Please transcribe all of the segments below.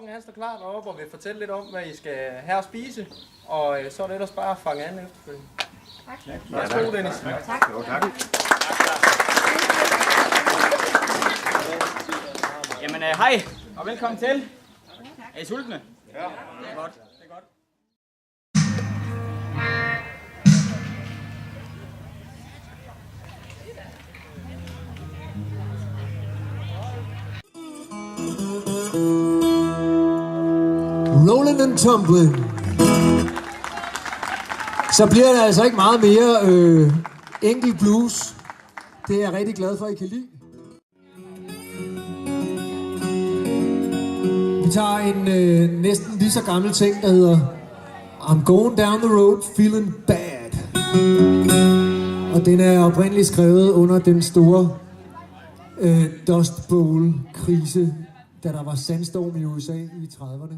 kokken han står klar deroppe og vil fortælle lidt om, hvad I skal have at spise. Og så er det ellers bare at fange an efterfølgende. Tak. Værsgo, Dennis. Tak. Jo, tak. Jamen, hej og velkommen til. Er I sultne? Ja. Det er godt. Det er godt. Rolling and tumbling. Så bliver det altså ikke meget mere enkel blues. Det er jeg rigtig glad for, at I kan lide. Vi tager en næsten lige så gammel ting, der hedder I'm going down the road feeling bad. Og den er oprindeligt skrevet under den store Dust Bowl-krise, da der var sandstorm i USA i 30'erne.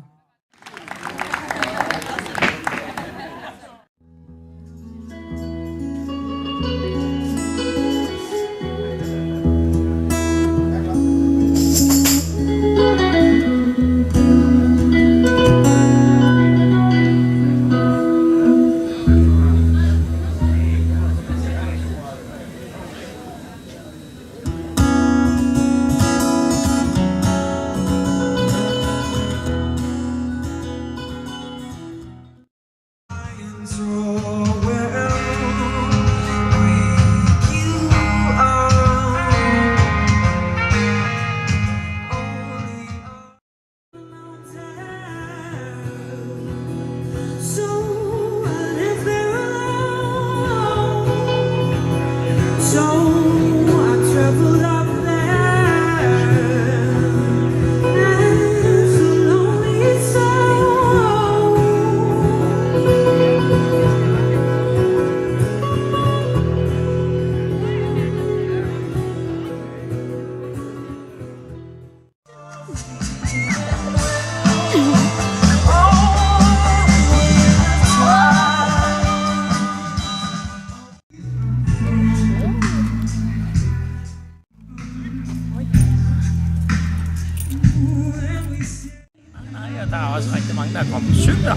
Der er også rigtig mange, der er kommet på cykler.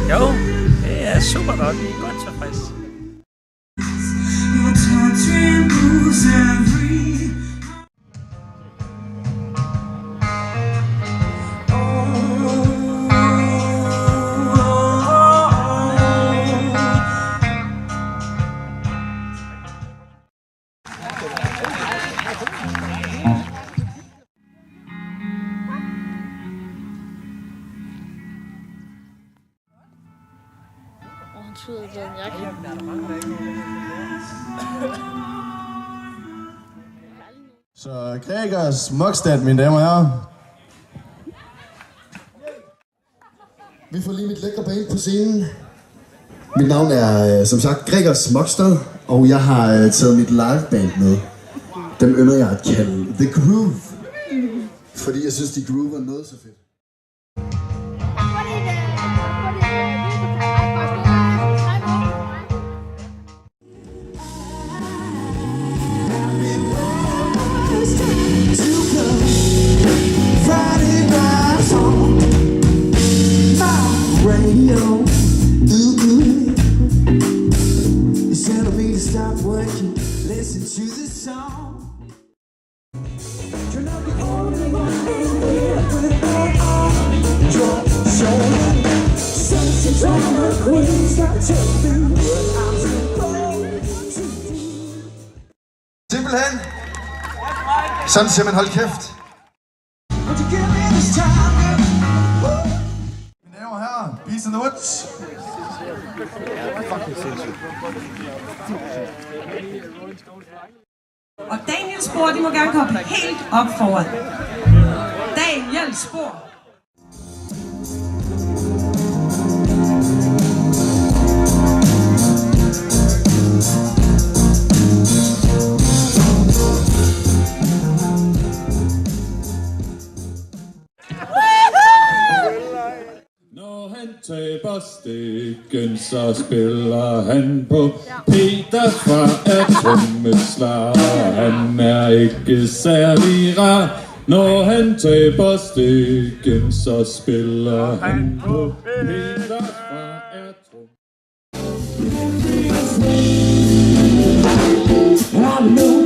Jo, det er super godt. Vi er godt tilfreds. Så Gregers Mokstad, mine damer og herrer. Vi får lige mit lækre band på scenen. Mit navn er som sagt Gregers Mokstad, og jeg har taget mit liveband med. Dem ynder jeg at kalde The Groove, fordi jeg synes, de groover noget så fedt. Simpelthen. Sådan siger man hold kæft. Mine damer og herrer, Beast in the Woods. Og Daniels spor, de må gerne komme helt op foran. Daniels spor. Når han taber stikken, så spiller han på Peter fra Atommeslager. Han er ikke særlig rar, Når han taber stikken, så spiller han på Peter fra Ertrup. I know